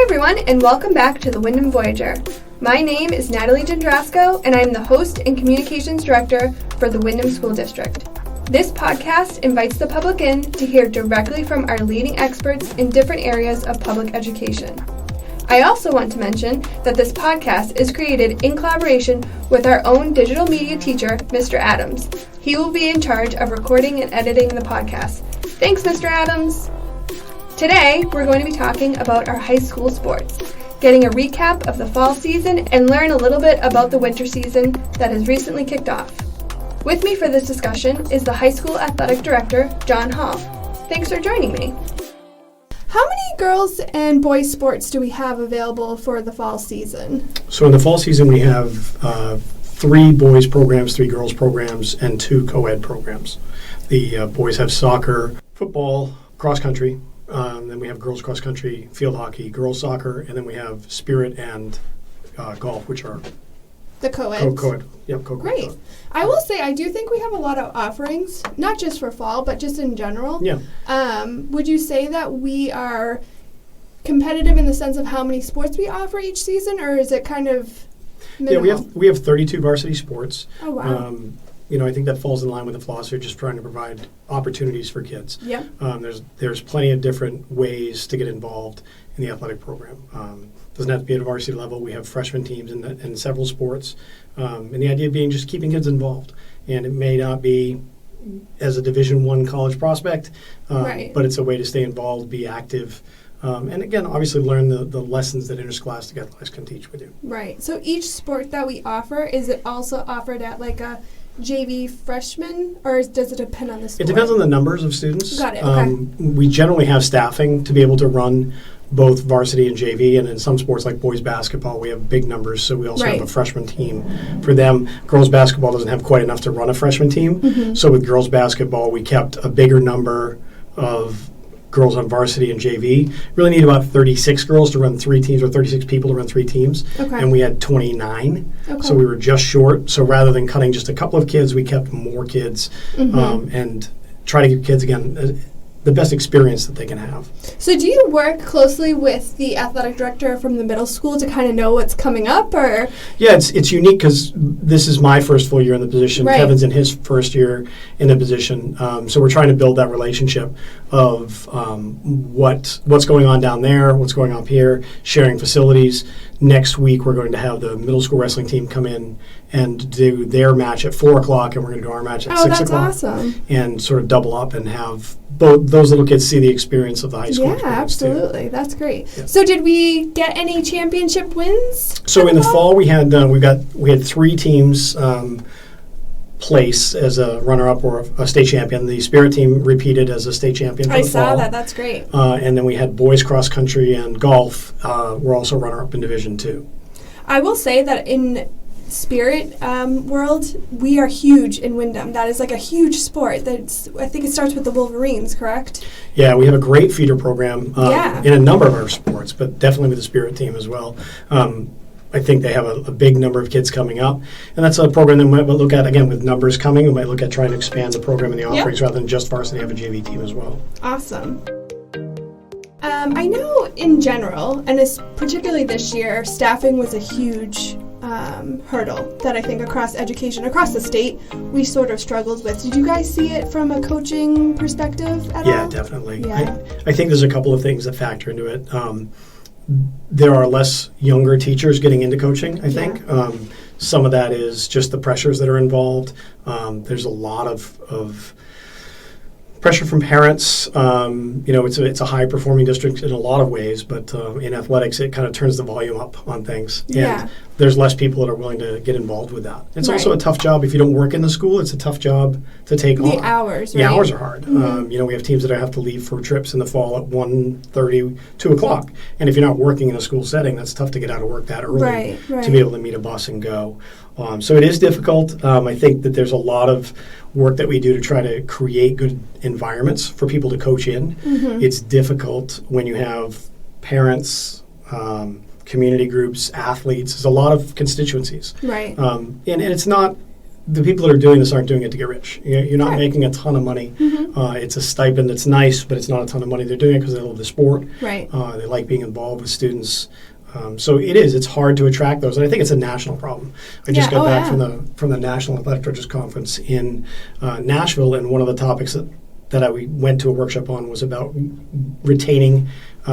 everyone, and welcome back to the Wyndham Voyager. My name is Natalie Gendrasco, and I am the host and communications director for the Wyndham School District. This podcast invites the public in to hear directly from our leading experts in different areas of public education. I also want to mention that this podcast is created in collaboration with our own digital media teacher, Mr. Adams. He will be in charge of recording and editing the podcast. Thanks, Mr. Adams. Today, we're going to be talking about our high school sports, getting a recap of the fall season, and learn a little bit about the winter season that has recently kicked off. With me for this discussion is the high school athletic director, Jon Hall. Thanks for joining me. How many girls and boys sports do we have available for the fall season? So in the fall season, we have 3 boys programs, 3 girls programs, and 2 co-ed programs. The boys have soccer, football, cross country. Then we have girls cross country, field hockey, girls soccer, and then we have spirit and golf, which are the co-ed. Co-ed. Yep, co-ed. Great. I will say I do think we have a lot of offerings, not just for fall, but just in general. Yeah. Would you say that we are competitive in the sense of how many sports we offer each season, or is it kind of minimal? Yeah, we have 32 varsity sports. Oh, wow. I think that falls in line with the philosophy of just trying to provide opportunities for kids. Yeah. There's plenty of different ways to get involved in the athletic program. Doesn't have to be at a varsity level. We have freshman teams in several sports. And the idea being just keeping kids involved. And it may not be as a Division I college prospect, right. But it's a way to stay involved, be active, and again, obviously learn the lessons that interscholastic athletics can teach with you. Right. So each sport that we offer, is it also offered at like a JV freshman, or does it depend on the sport? It depends on the numbers of students. Got it, okay. We generally have staffing to be able to run both varsity and JV, and in some sports like boys basketball, we have big numbers, so we also right. have a freshman team for them. Girls basketball doesn't have quite enough to run a freshman team, so with girls basketball, we kept a bigger number of girls on varsity and JV. Really need about 36 girls to run 3 teams, or 36 people to run 3 teams, and we had 29, so we were just short. So rather than cutting just a couple of kids, we kept more kids and try to give kids, again, the best experience that they can have. So do you work closely with the athletic director from the middle school to kind of know what's coming up, or? Yeah, it's unique because this is my first full year in the position. Right. Kevin's in his first year in the position. So we're trying to build that relationship of what's going on down there, what's going on up here, sharing facilities. Next week, we're going to have the middle school wrestling team come in and do their match at 4 o'clock, and we're going to do our match at 6 o'clock. Oh, that's awesome. And sort of double up and have both those little kids see the experience of the high school Yeah, experience absolutely. too. That's great. Yeah. So did we get any championship wins? So in the fall, we had 3 teams place as a runner-up or a state champion. The Spirit team repeated as a state champion for the fall. I saw that. That's great. And then we had boys cross country and golf were also runner-up in Division II. I will say that in Spirit world, we are huge in Wyndham. That is like a huge sport. I think it starts with the Wolverines, correct? Yeah, we have a great feeder program in a number of our sports, but definitely with the Spirit team as well. I think they have a big number of kids coming up, and that's a program that we might look at, again, with numbers coming. We might look at trying to expand the program and the offerings rather than just varsity have a JV team as well. Awesome. I know in general, and particularly this year, staffing was a huge hurdle that I think across education, across the state, we sort of struggled with. Did you guys see it from a coaching perspective at all? Yeah, definitely. Yeah. I think there's a couple of things that factor into it. There are less younger teachers getting into coaching, I think. Yeah. Some of that is just the pressures that are involved. There's a lot of pressure from parents. It's a high-performing district in a lot of ways, but in athletics, it kind of turns the volume up on things. Yeah. And there's less people that are willing to get involved with that. It's right. also a tough job. If you don't work in the school, it's a tough job to take on. The hours, right? The hours are hard. We have teams that have to leave for trips in the fall at 1:30, 2 o'clock. And if you're not working in a school setting, that's tough to get out of work that early to be able to meet a bus and go. So it is difficult. I think that there's a lot of work that we do to try to create good environments for people to coach in. It's difficult when you have parents, community groups, athletes. There's a lot of constituencies. Right. And it's not the people that are doing this aren't doing it to get rich. You're not Correct. making a ton of money. It's a stipend that's nice, but it's not a ton of money. They're doing it because they love the sport. Right. They like being involved with students. So it's hard to attract those, and I think it's a national problem. I just got back from the National Athletic Directors Conference in Nashville, and one of the topics that we went to a workshop on was about retaining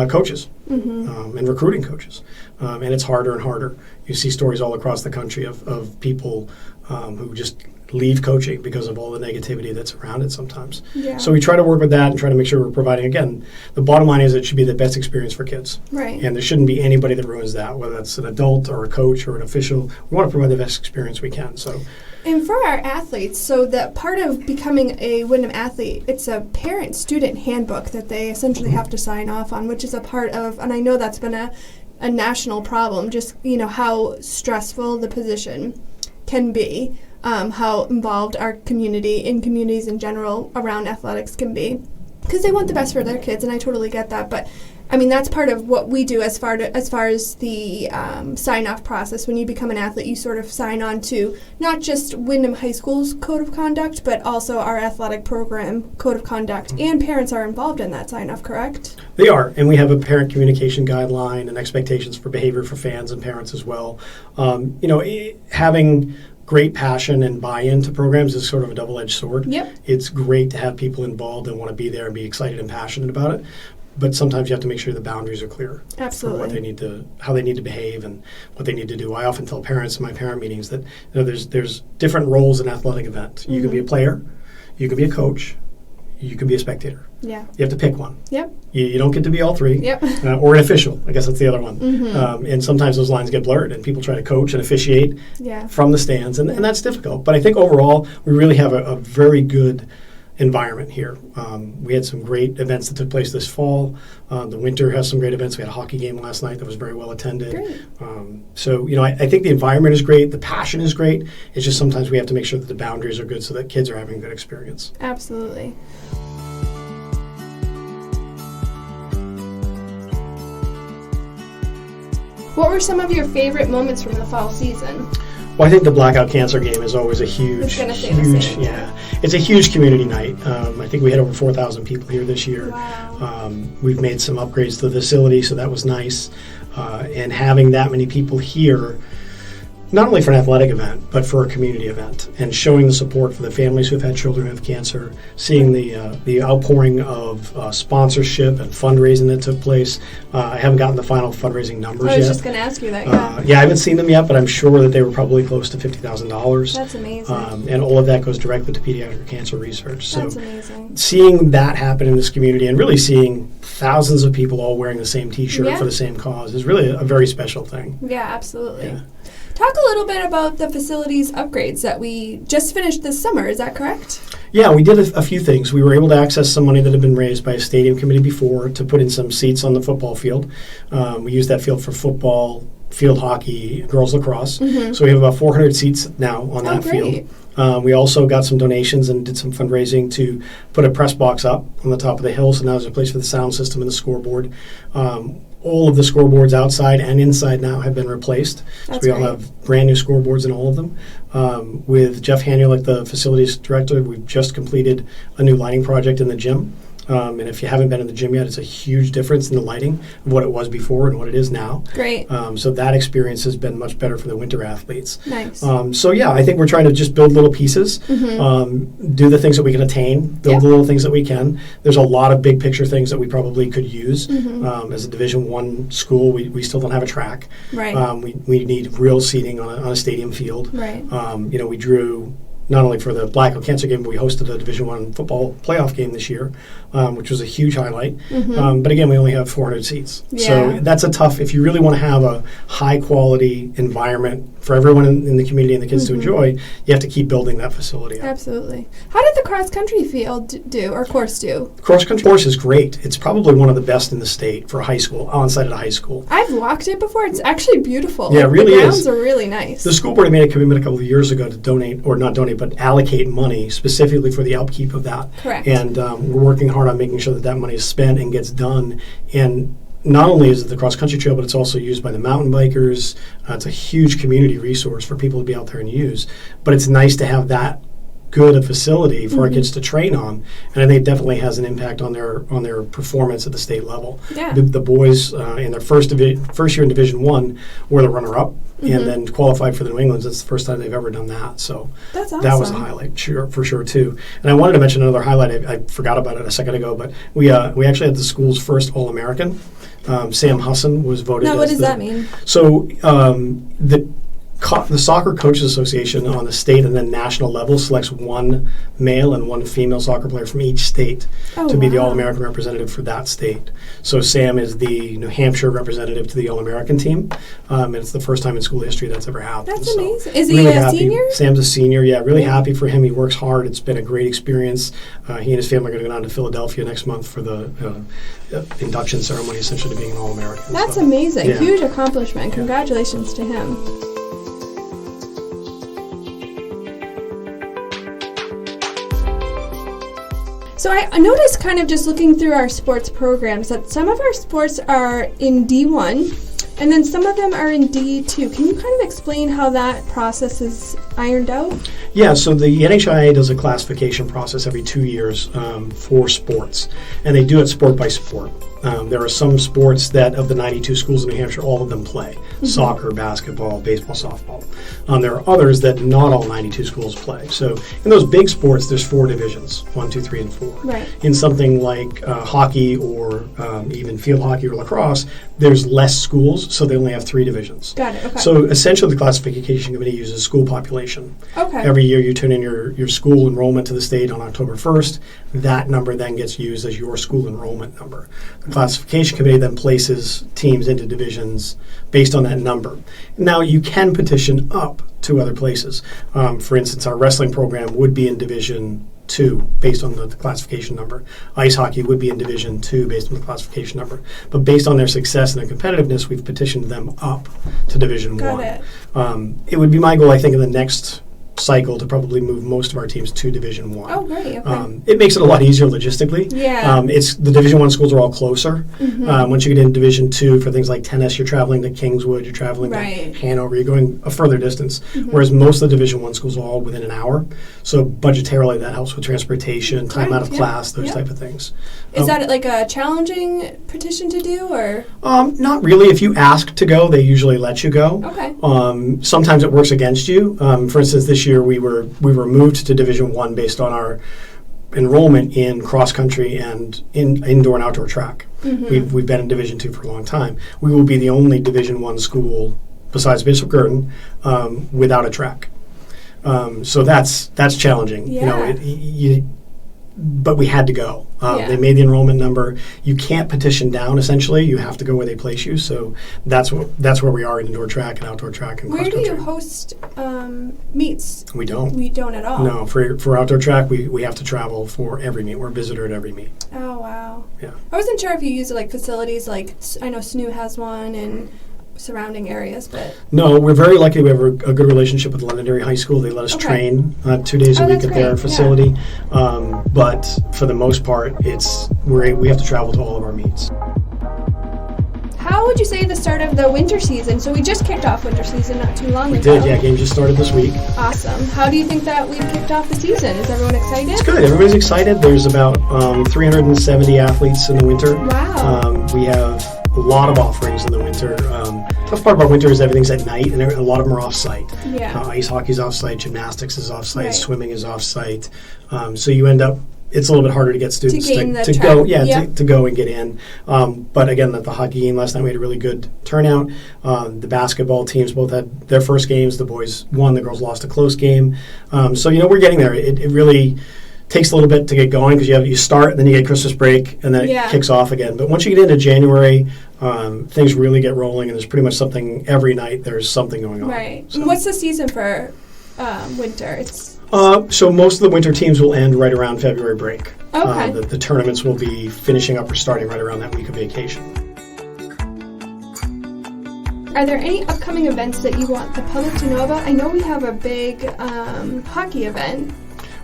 coaches and recruiting coaches, and it's harder and harder. You see stories all across the country of people who just leave coaching because of all the negativity that's around it sometimes. Yeah. So we try to work with that and try to make sure we're providing, again, the bottom line is it should be the best experience for kids. Right. And there shouldn't be anybody that ruins that, whether that's an adult or a coach or an official. We want to provide the best experience we can. So. And for our athletes, so that part of becoming a Wyndham athlete, it's a parent-student handbook that they essentially have to sign off on, which is a part of, and I know that's been a national problem, just, how stressful the position can be, how involved our community and communities in general around athletics can be, because they want the best for their kids, and I totally get that, but I mean, that's part of what we do as far as the sign-off process. When you become an athlete, you sort of sign on to not just Wyndham High School's Code of Conduct, but also our athletic program Code of Conduct. And parents are involved in that sign-off, correct? They are, and we have a parent communication guideline and expectations for behavior for fans and parents as well. Having great passion and buy-in to programs is sort of a double-edged sword. Yep. It's great to have people involved and want to be there and be excited and passionate about it. But sometimes you have to make sure the boundaries are clear. Absolutely. For how they need to behave and what they need to do. I often tell parents in my parent meetings that there's different roles in an athletic event. You can be a player, you can be a coach, you can be a spectator. Yeah. You have to pick one. Yep. You don't get to be all three. Yep. Or an official. I guess that's the other one. And sometimes those lines get blurred, and people try to coach and officiate from the stands, and that's difficult. But I think overall, we really have a very good environment here. We had some great events that took place this fall. The winter has some great events. We had a hockey game last night that was very well attended. Great. I think the environment is great. The passion is great. It's just sometimes we have to make sure that the boundaries are good so that kids are having a good experience. Absolutely. What were some of your favorite moments from the fall season? Well, I think the Blackout Cancer Game is always a huge, it's a huge community night. I think we had over 4,000 people here this year. Wow. We've made some upgrades to the facility, so that was nice. And having that many people here, not only for an athletic event, but for a community event, and showing the support for the families who've had children who have cancer, seeing the outpouring of sponsorship and fundraising that took place. I haven't gotten the final fundraising numbers yet. I was just going to ask you that, I haven't seen them yet, but I'm sure that they were probably close to $50,000. That's amazing. And all of that goes directly to pediatric cancer research. So That's amazing. seeing that happen in this community and really seeing thousands of people all wearing the same T-shirt for the same cause is really a very special thing. Yeah, absolutely. Yeah. Talk a little bit about the facilities upgrades that we just finished this summer. Is that correct? Yeah, we did a few things. We were able to access some money that had been raised by a stadium committee before to put in some seats on the football field. We used that field for football, field hockey, girls lacrosse. So we have about 400 seats now on that field. We also got some donations and did some fundraising to put a press box up on the top of the hill, so now there's a place for the sound system and the scoreboard. All of the scoreboards outside and inside now have been replaced. That's so we all have brand new scoreboards in all of them. With Jeff Hanulik, the facilities director, we've just completed a new lighting project in the gym. And if you haven't been in the gym yet, it's a huge difference in the lighting of what it was before and what it is now. Great. So that experience has been much better for the winter athletes. Nice. I think we're trying to just build little pieces, do the things that we can attain, build the little things that we can. There's a lot of big picture things that we probably could use. As a Division I school, we still don't have a track. Right. We need real seating on a stadium field. Right. We drew not only for the Blackout Cancer Game, but we hosted a Division I football playoff game this year, which was a huge highlight. But again, we only have 400 seats. So that's a tough, if you really want to have a high-quality environment for everyone in the community and the kids to enjoy, you have to keep building that facility up. Absolutely. How did the cross-country field do, or course do? Cross-country course is great. It's probably one of the best in the state for high school, onsite at a high school. I've walked it before. It's actually beautiful. Yeah, it really is. The grounds are really nice. The school board made a commitment a couple of years ago to donate, or not donate, but allocate money specifically for the upkeep of that. Correct. And we're working hard on making sure that money is spent and gets done. And not only is it the cross-country trail, but it's also used by the mountain bikers. It's a huge community resource for people to be out there and use. But it's nice to have that good a facility for our kids to train on, and I think it definitely has an impact on their performance at the state level. Yeah. The boys in their first year in Division 1 were the runner-up, and then qualified for the New Englands. It's the first time they've ever done that. So that's awesome. That was a highlight, for sure too. And I wanted to mention another highlight. I forgot about it a second ago, but we actually had the school's first All-American. Sam Husson was voted. Now, what does that mean? So the Soccer Coaches Association on the state and then national level selects one male and one female soccer player from each state to be the All-American representative for that state. So Sam is the New Hampshire representative to the All-American team, and it's the first time in school history that's ever happened. That's amazing. Is he a senior? Sam's a senior, yeah. Really happy for him. He works hard. It's been a great experience. He and his family are going to go down to Philadelphia next month for the induction ceremony, essentially, to being an All-American. That's amazing. Yeah. Huge accomplishment. Congratulations to him. So I noticed, kind of just looking through our sports programs, that some of our sports are in D1 and then some of them are in D2. Can you kind of explain how that process is ironed out? Yeah, so the NHIA does a classification process every 2 years for sports, and they do it sport by sport. There are some sports that, of the 92 schools in New Hampshire, all of them play. Soccer, basketball, baseball, softball. There are others that not all 92 schools play. So in those big sports, there's 4 divisions, 1, 2, 3, and 4. Right. In something like hockey or even field hockey or lacrosse, there's less schools, so they only have 3 divisions. Got it, okay. So essentially the classification committee uses school population. Okay. Every year you turn in your school enrollment to the state on October 1st. That number then gets used as your school enrollment number. The classification committee then places teams into divisions based on that number. Now you can petition up to other places. For instance, our wrestling program would be in Division 2 based on the classification number. Ice hockey would be in Division 2 based on the classification number. But based on their success and their competitiveness, we've petitioned them up to Division 1. It would be my goal, I think, in the next cycle to probably move most of our teams to Division 1. Oh, great. Okay. It makes it a lot easier logistically. Yeah. It's the Division 1 schools are all closer. Once you get into Division 2 for things like tennis, you're traveling to Kingswood, you're traveling to Hanover, you're going a further distance. Whereas most of the Division 1 schools are all within an hour. So budgetarily, that helps with transportation, time out of class, those type of things. Is that like a challenging petition to do, or? Not really. If you ask to go, they usually let you go. Okay. Sometimes it works against you. For instance, this year we were moved to Division 1 based on our enrollment in cross country and in indoor and outdoor track. We've been in Division 2 for a long time. We will be the only Division 1 school besides Bishop Girton without a track. So that's challenging. Yeah. But we had to go. They made the enrollment number. You can't petition down, essentially. You have to go where they place you. So that's where we are in indoor track and outdoor track and cross country. Where do you host meets? We don't. We don't at all? No. For outdoor track, we have to travel for every meet. We're a visitor at every meet. Oh, wow. Yeah. I wasn't sure if you use like facilities, like I know SNU has one and surrounding areas, but... No, we're very lucky. We have a good relationship with Londonderry High School. They let us train 2 days a week at their facility. Yeah. But for the most part, we have to travel to all of our meets. How would you say the start of the winter season? So we just kicked off winter season not too long ago. We did, yeah. Game just started this week. Awesome. How do you think that we've kicked off the season? Is everyone excited? It's good. Everybody's excited. There's about 370 athletes in the winter. Wow. We have a lot of offerings in the winter. Tough part about winter is everything's at night, and a lot of them are off-site. Yeah. Ice hockey's off-site, gymnastics is off-site, swimming is off-site. So you end up, it's a little bit harder to get students to go. To go and get in. But again, at the hockey game last night, we had a really good turnout. The basketball teams both had their first games. The boys won, the girls lost a close game. So we're getting there. It really takes a little bit to get going because you start and then you get Christmas break and then it kicks off again. But once you get into January, things really get rolling, and there's pretty much something every night. There's something going on. Right. So. And what's the season for winter? So most of the winter teams will end right around February break. Okay. The tournaments will be finishing up or starting right around that week of vacation. Are there any upcoming events that you want the public to know about? I know we have a big hockey event.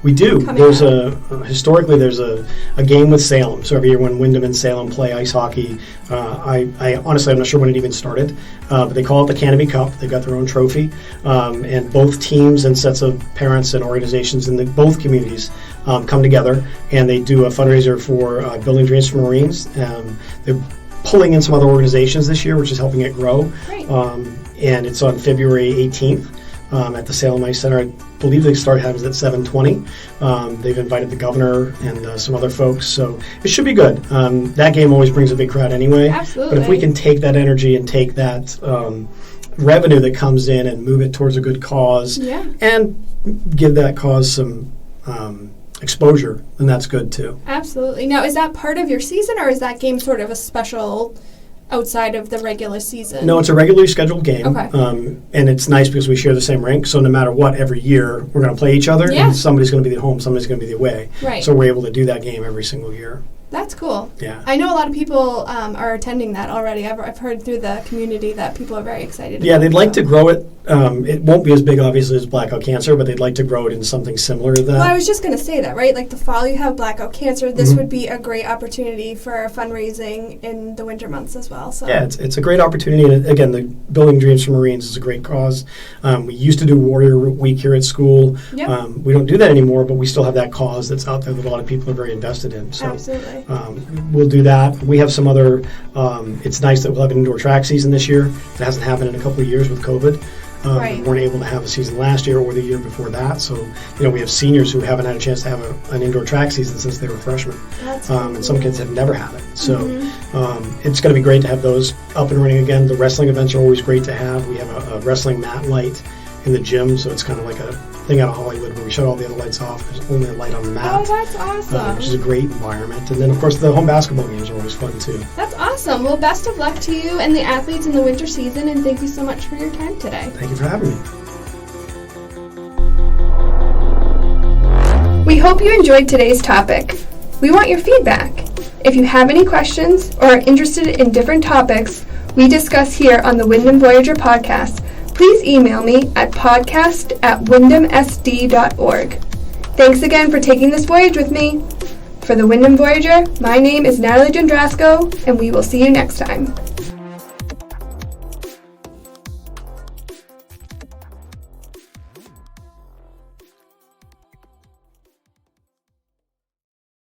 We do. coming There's up? historically there's a game with Salem. So every year when Wyndham and Salem play ice hockey, I honestly I'm not sure when it even started, but they call it the Canopy Cup. They've got their own trophy, and both teams and sets of parents and organizations in both communities come together, and they do a fundraiser for Building Dreams for Marines. They're pulling in some other organizations this year, which is helping it grow. Great. And it's on February 18th at the Salem Ice Center. I believe they start having it at 7:20. They've invited the governor and some other folks, so it should be good. That game always brings a big crowd anyway. Absolutely. But if we can take that energy and take that revenue that comes in and move it towards a good cause, Yeah. and give that cause some exposure, then that's good too. Absolutely. Now, is that part of your season, or is that game sort of a special outside of the regular season? No, it's a regularly scheduled game. Okay. And it's nice because we share the same rink, so no matter what, every year we're going to play each other, Yeah. and somebody's going to be at home, somebody's going to be the away. Right. So we're able to do that game every single year. That's cool. Yeah. I know a lot of people are attending that already. I've heard through the community that people are very excited. Yeah, about they'd like it. to grow it. It won't be as big, obviously, as Blackout Cancer, but they'd like to grow it into something similar to that. Well, I was just going to say that, right? Like the fall, you have Blackout Cancer. This Mhm. would be a great opportunity for fundraising in the winter months as well. So Yeah, it's a great opportunity. And again, the Building Dreams for Marines is a great cause. We used to do Warrior Week here at school. Yep. We don't do that anymore, but we still have that cause that's out there that a lot of people are very invested in. So absolutely. we'll do that. We have some other, it's nice that we'll have an indoor track season this year. It hasn't happened in a couple of years with COVID. Right. We weren't able to have a season last year or the year before that. So, we have seniors who haven't had a chance to have an indoor track season since they were freshmen. That's And some kids have never had it. So Mhm. it's going to be great to have those up and running again. The wrestling events are always great to have. We have a wrestling mat light in the gym, so it's kind of like a thing out of Hollywood where we shut all the other lights off. There's only a light on the Oh, mat, that's awesome. which is a great environment. And then, of course, the home basketball games are always fun, too. That's awesome. Well, best of luck to you and the athletes in the winter season, and thank you so much for your time today. Thank you for having me. We hope you enjoyed today's topic. We want your feedback. If you have any questions or are interested in different topics we discuss here on the Wyndham Voyager podcast, please email me at podcast@wyndhamsd.org. Thanks again for taking this voyage with me. For the Wyndham Voyager, my name is Natalie Jondrasko, and we will see you next time.